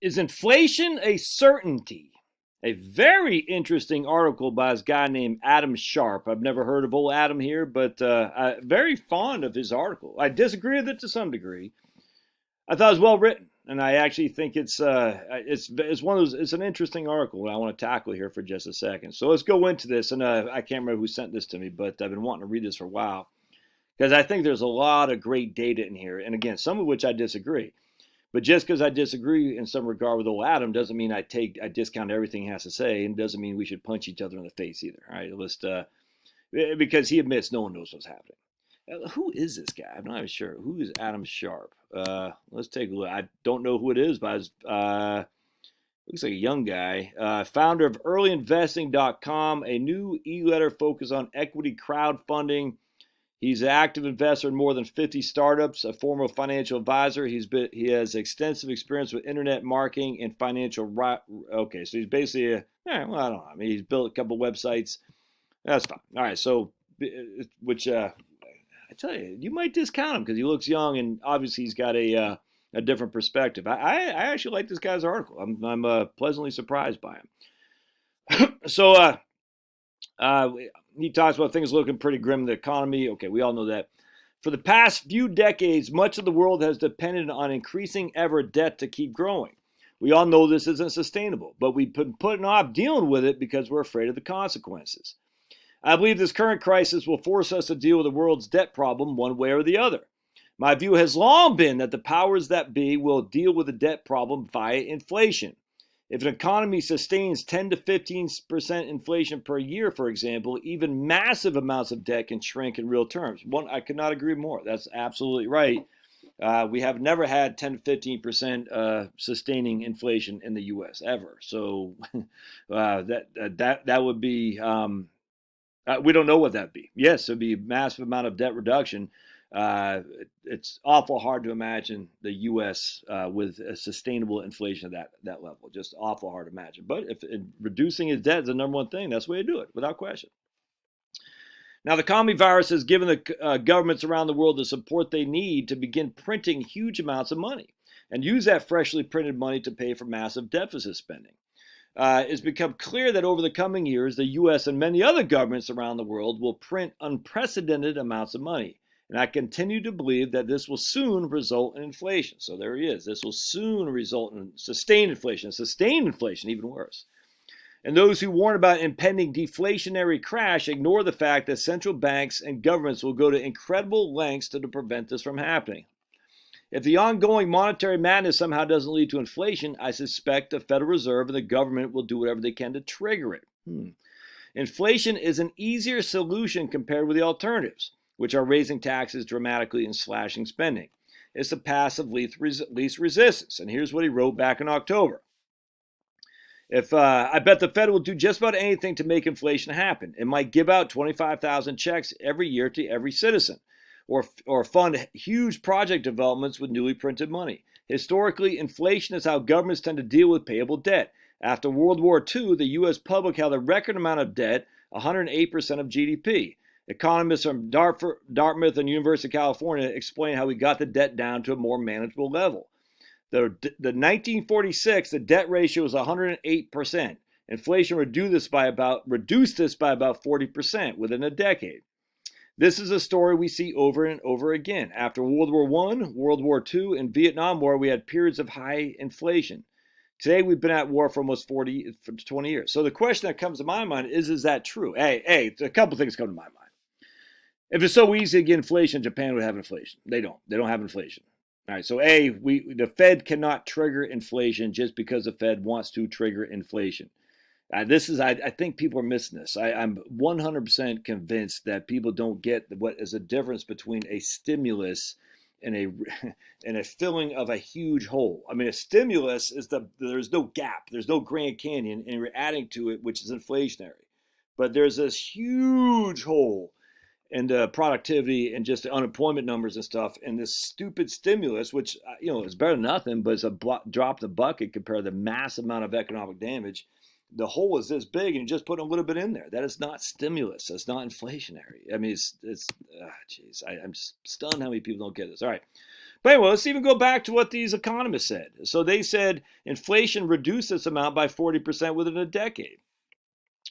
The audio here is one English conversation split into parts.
Is inflation a certainty? A very interesting article by this guy named Adam Sharp. I've never heard of old Adam here, but I'm very fond of his article. I disagree with it to some degree. I thought it was well written, and I actually think it's one of those. It's an interesting article that I want to tackle here for just a second. So let's go into this. And I can't remember who sent this to me, but I've been wanting to read this for a while because I think there's a lot of great data in here, and again, some of which I disagree. But just because I disagree in some regard with old Adam doesn't mean I discount everything he has to say, and doesn't mean we should punch each other in the face either. All right, because he admits no one knows what's happening. Who is this guy? I'm not even sure. Who is Adam Sharp? Let's take a look. I don't know who it is, but looks like a young guy. Founder of earlyinvesting.com, a new e-letter focused on equity crowdfunding. He's an active investor in more than 50 startups, a former financial advisor. He has extensive experience with internet marketing and financial. Okay, so he's basically I don't know. I mean, he's built a couple websites. That's fine. All right, so which I tell you, you might discount him because he looks young and obviously he's got a different perspective. I actually like this guy's article. I'm pleasantly surprised by him. So he talks about things looking pretty grim in the economy. Okay, we all know that. For the past few decades, much of the world has depended on increasing ever debt to keep growing. We all know this isn't sustainable, but we've been putting off dealing with it because we're afraid of the consequences. I believe this current crisis will force us to deal with the world's debt problem one way or the other. My view has long been that the powers that be will deal with the debt problem via inflation. If an economy sustains 10 to 15% inflation per year, for example, even massive amounts of debt can shrink in real terms. I could not agree more. That's absolutely right. We have never had 10 to 15% sustaining inflation in the U.S. ever. So that would be we don't know what that'd be. Yes, it'd be a massive amount of debt reduction. It's awful hard to imagine the U.S. With a sustainable inflation at that level. Just awful hard to imagine. But if reducing its debt is the number one thing, that's the way to do it, without question. Now, the commie virus has given the governments around the world the support they need to begin printing huge amounts of money and use that freshly printed money to pay for massive deficit spending. It's become clear that over the coming years, the U.S. and many other governments around the world will print unprecedented amounts of money. And I continue to believe that this will soon result in inflation. So there he is. This will soon result in sustained inflation. Sustained inflation, even worse. And those who warn about impending deflationary crash ignore the fact that central banks and governments will go to incredible lengths to prevent this from happening. If the ongoing monetary madness somehow doesn't lead to inflation, I suspect the Federal Reserve and the government will do whatever they can to trigger it. Inflation is an easier solution compared with the alternatives, which are raising taxes dramatically and slashing spending. It's the path of least resistance. And here's what he wrote back in October. I bet the Fed will do just about anything to make inflation happen. It might give out 25,000 checks every year to every citizen, or fund huge project developments with newly printed money. Historically, inflation is how governments tend to deal with payable debt. After World War II, the U.S. public held a record amount of debt, 108% of GDP. Economists from Dartmouth and University of California explain how we got the debt down to a more manageable level. The 1946, the debt ratio was 108%. Inflation reduced this by about 40% within a decade. This is a story we see over and over again. After World War I, World War II, and Vietnam War, we had periods of high inflation. Today, we've been at war for almost 20 years. So the question that comes to my mind is that true? Hey, a couple things come to my mind. If it's so easy to get inflation, Japan would have inflation. They don't. They don't have inflation. All right, so the Fed cannot trigger inflation just because the Fed wants to trigger inflation. I think people are missing this. I'm 100% convinced that people don't get what is the difference between a stimulus and a filling of a huge hole. I mean, a stimulus is there's no gap, there's no Grand Canyon, and you're adding to it, which is inflationary. But there's this huge hole and productivity and just the unemployment numbers and stuff, and this stupid stimulus, which is better than nothing, but it's a drop in the bucket compared to the massive amount of economic damage. The hole is this big, and you just put a little bit in there. That is not stimulus. That's not inflationary. I mean, I'm stunned how many people don't get this. All right. But anyway, let's even go back to what these economists said. So they said inflation reduced this amount by 40% within a decade.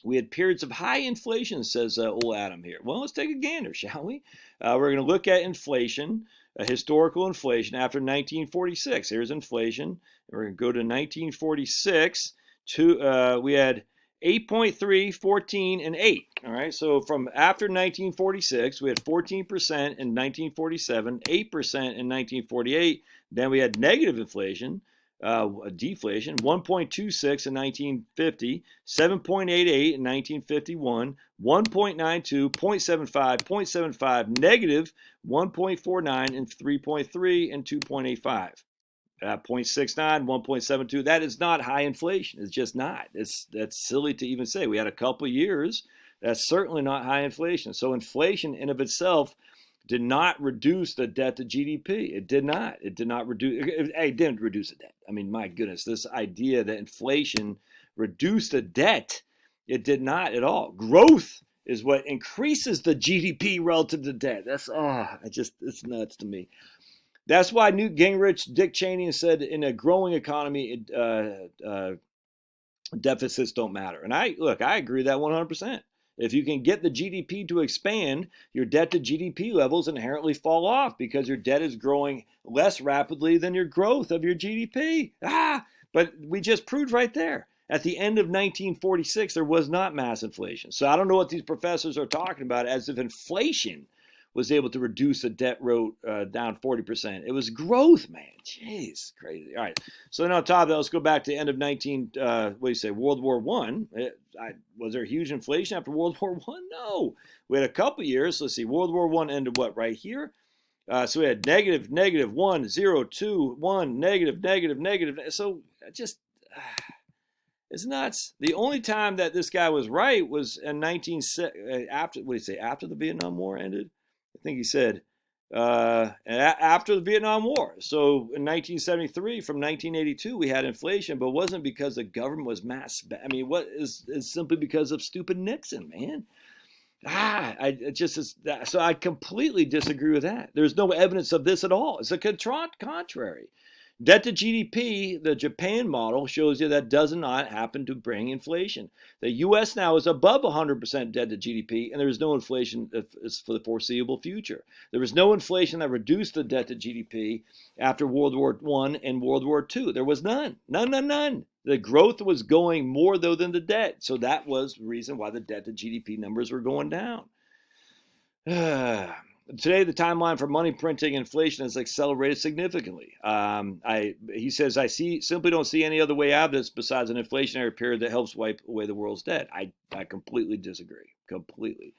We had periods of high inflation, says old Adam here. Well, let's take a gander, shall we? We're going to look at inflation, historical inflation after 1946. Here's inflation. We're going to go to 1946. We had 8.3, 14, and 8. All right, so from after 1946, we had 14% in 1947, 8% in 1948. Then we had negative inflation, deflation, 1.26 in 1950, 7.88 in 1951, 1.92, 0.75, 0.75, negative 1.49, and 3.3 and 2.85. 0.69, 1.72. That is not high inflation. It's just not. That's silly to even say. We had a couple of years. That's certainly not high inflation. So inflation in of itself did not reduce the debt to GDP. It did not. It did not reduce. It didn't reduce the debt. I mean, my goodness, this idea that inflation reduced the debt, it did not at all. Growth is what increases the GDP relative to debt. It's nuts to me. That's why Newt Gingrich, Dick Cheney said in a growing economy, deficits don't matter. And I agree with that 100%. If you can get the GDP to expand, your debt to GDP levels inherently fall off because your debt is growing less rapidly than your growth of your GDP. But we just proved right there. At the end of 1946, there was not mass inflation. So I don't know what these professors are talking about as if inflation was able to reduce the debt rate down 40%. It was growth, man. Jeez, crazy. All right. So then on top of that, let's go back to the end of World War One. Was there huge inflation after World War One? No. We had a couple years. Let's see. World War One ended what, right here? So we had negative, 1, 0, 2, 1, negative. So just, it's nuts. The only time that this guy was right was in after the Vietnam War ended? I think he said after the Vietnam War. So in 1973, from 1982, we had inflation, but it wasn't because the government was it's simply because of stupid Nixon, man. So I completely disagree with that. There's no evidence of this at all. It's a contrary. Debt to GDP, the Japan model shows you that does not happen to bring inflation. The U.S. now is above 100% debt to GDP, and there is no inflation for the foreseeable future. There was no inflation that reduced the debt to GDP after World War I and World War II. There was none. None. The growth was going more, though, than the debt. So that was the reason why the debt to GDP numbers were going down. Today, the timeline for money printing inflation has accelerated significantly. He says, I simply don't see any other way out of this besides an inflationary period that helps wipe away the world's debt. I completely disagree. Completely.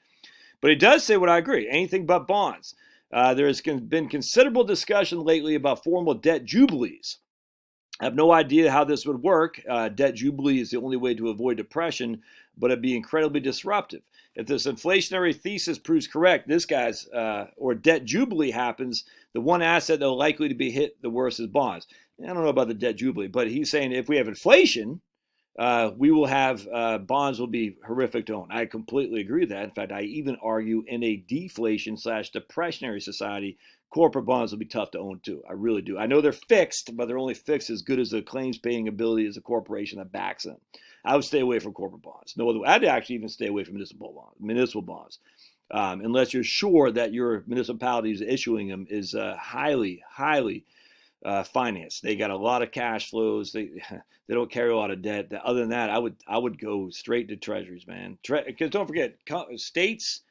But he does say what I agree. Anything but bonds. There has been considerable discussion lately about formal debt jubilees. I have no idea how this would work. Debt jubilee is the only way to avoid depression, but it'd be incredibly disruptive. If this inflationary thesis proves correct, this guy's or debt jubilee happens, the one asset that will likely to be hit the worst is bonds. I don't know about the debt jubilee, but he's saying if we have inflation, we will have bonds will be horrific to own. I completely agree with that. In fact, I even argue in a deflation/depressionary society, corporate bonds will be tough to own too. I really do. I know they're fixed, but they're only fixed as good as the claims paying ability as a corporation that backs them. I would stay away from corporate bonds. No other way. I'd actually even stay away from municipal bonds, unless you're sure that your municipality is issuing them is highly financed. They got a lot of cash flows. They don't carry a lot of debt. Other than that, I would go straight to treasuries, man. Because don't forget, states,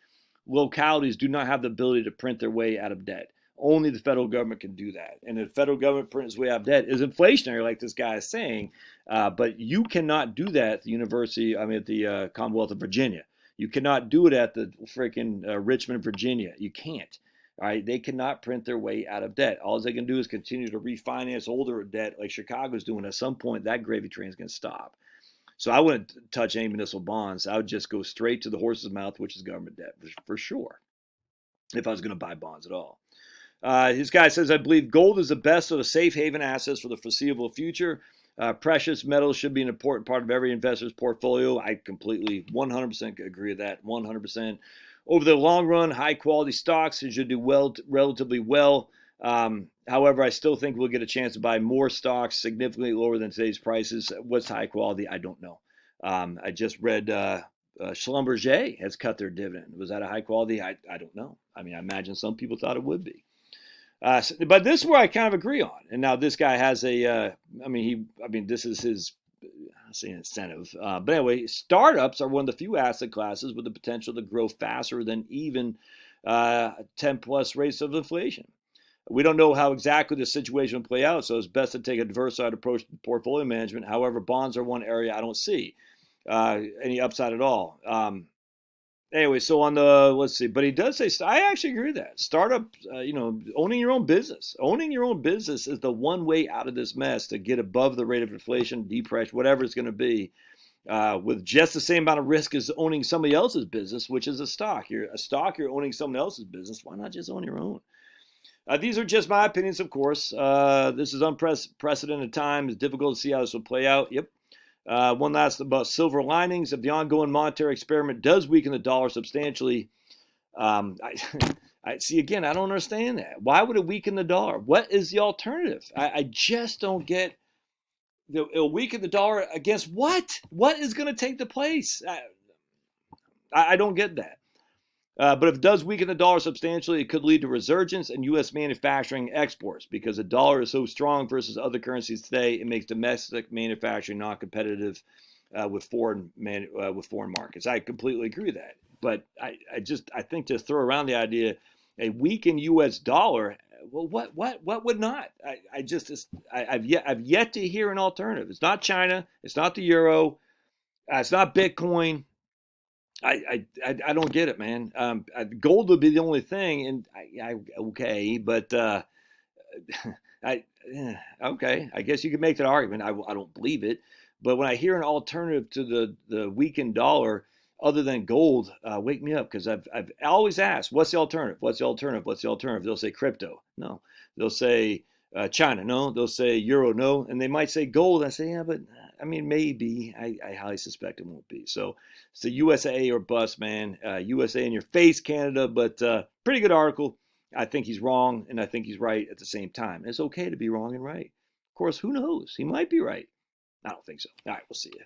localities do not have the ability to print their way out of debt. Only the federal government can do that. And the federal government prints way out of debt is inflationary, like this guy is saying. But you cannot do that at the Commonwealth of Virginia. You cannot do it at the freaking Richmond, Virginia. You can't. All right, they cannot print their way out of debt. All they can do is continue to refinance older debt like Chicago's doing. At some point, that gravy train is going to stop. So I wouldn't touch any municipal bonds. I would just go straight to the horse's mouth, which is government debt, for sure, if I was going to buy bonds at all. His guy says, I believe gold is the best of the safe haven assets for the foreseeable future. Precious metals should be an important part of every investor's portfolio. I completely 100% agree with that, 100%. Over the long run, high-quality stocks should do relatively well However, I still think we'll get a chance to buy more stocks significantly lower than today's prices. What's high quality? I don't know. I just read Schlumberger has cut their dividend. Was that a high quality? I don't know. I mean, I imagine some people thought it would be. But this is where I kind of agree on. And now this guy has this is his, I say incentive. But anyway, startups are one of the few asset classes with the potential to grow faster than even 10 plus rates of inflation. We don't know how exactly the situation will play out, so it's best to take a diversified approach to portfolio management. However, bonds are one area I don't see any upside at all. Anyway, so on the, let's see, but he does say, I actually agree with that. Startup, owning your own business. Owning your own business is the one way out of this mess to get above the rate of inflation, depression, whatever it's going to be, with just the same amount of risk as owning somebody else's business, which is a stock. You're owning someone else's business. Why not just own your own? These are just my opinions, of course. This is unprecedented time. It's difficult to see how this will play out. Yep. One last about silver linings. If the ongoing monetary experiment does weaken the dollar substantially, I see again, I don't understand that. Why would it weaken the dollar? What is the alternative? I just don't get. It'll weaken the dollar against what? What is going to take the place? I don't get that. But if it does weaken the dollar substantially, it could lead to resurgence in U.S. manufacturing exports because the dollar is so strong versus other currencies today. It makes domestic manufacturing non-competitive with foreign markets. I completely agree with that. But I think to throw around the idea a weakened U.S. dollar, well, what would not? I've yet to hear an alternative. It's not China. It's not the euro. It's not Bitcoin. I don't get it, man. Gold would be the only thing, and okay, but okay. I guess you could make that argument. I don't believe it, but when I hear an alternative to the weakened dollar other than gold, wake me up because I've always asked, what's the alternative? What's the alternative? What's the alternative? They'll say crypto. No. They'll say China. No. They'll say euro. No. And they might say gold. I say, yeah, but I mean, maybe. I highly suspect it won't be. So it's the USA or bust, man. USA in your face, Canada. But pretty good article. I think he's wrong, and I think he's right at the same time. It's okay to be wrong and right. Of course, who knows? He might be right. I don't think so. All right, we'll see you.